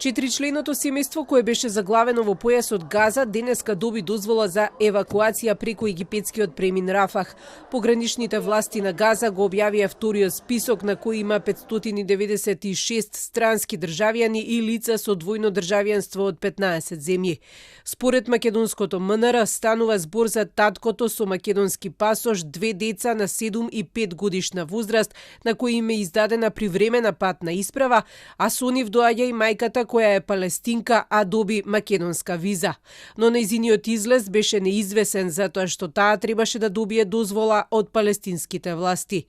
4-членото семејство кое беше заглавено во појасот Газа денеска доби дозвола за евакуација преку египетскиот премин Рафах. Пограничните власти на Газа го објавија вториот список на кој има 596 странски државјани и лица со двојно државјанство од 15 земји. Според македонското МНР станува збор за таткото со македонски пасош, 2 деца на 7 и 5 годишна возраст на кои им е издадена привремена патна исправа, а со нив доаѓа и мајката која е палестинка, а доби македонска виза. Но нејзиниот излез беше неизвесен затоа што таа требаше да добие дозвола од палестинските власти.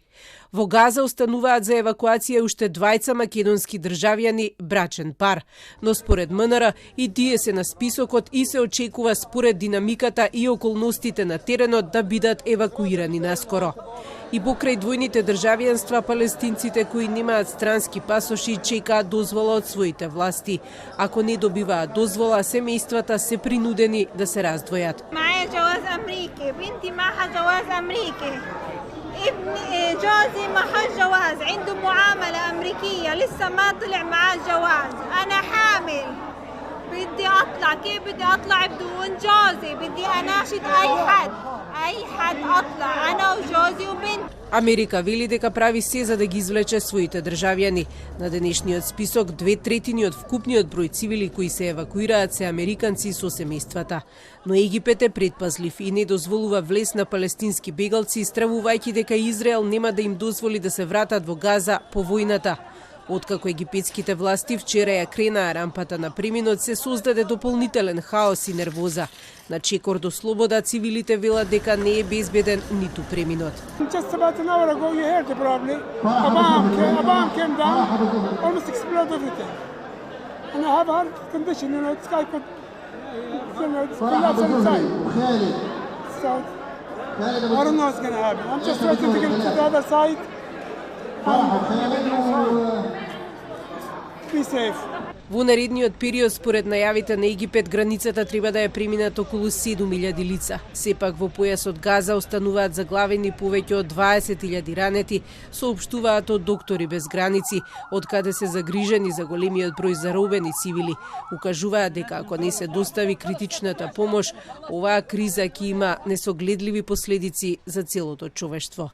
Во Газа остануваат за евакуација уште 2 македонски државјани, брачен пар, но според МНР и тие се на списокот и се очекува според динамиката и околностите на теренот да бидат евакуирани наскоро. И покрај двојните државјанства, палестинците кои немаат странски пасоши чекаат дозвола од своите власти. Ако не добиваат дозвола, семејствата се принудени да се раздвојат. جوزي ما حج جواز عنده معاملة أمريكية لسه ما طلع معاه الجواز أنا حامل بدي أطلع كيف بدي أطلع بدون جوزي بدي أناشد أي حد أطلع أنا وجوزي وبنتي. Америка вели дека прави се за да ги извлече своите државјани. На денешниот список 2/3 од вкупниот број цивили кои се евакуираат се американци со семејствата. Но Египет е предпазлив и не дозволува влез на палестински бегалци, стравувајќи дека Израел нема да им дозволи да се вратат во Газа по војната. Откако египетските власти вчера ја кренаа рампата на преминот, се создаде дополнителен хаос и нервоза. На чекор до слобода цивилите велат дека не е безбеден ниту преминот. Во наредниот период, според најавите на Египет, границата треба да ја преминат околу 7.000 лица. Сепак во појасот Газа остануваат заглавени повеќе од 20.000 ранети, соопштуваат од Доктори без граници, од каде се загрижени за големиот број заробени цивили. Укажуваат дека ако не се достави критичната помош, оваа криза ќе има несогледливи последици за целото човештво.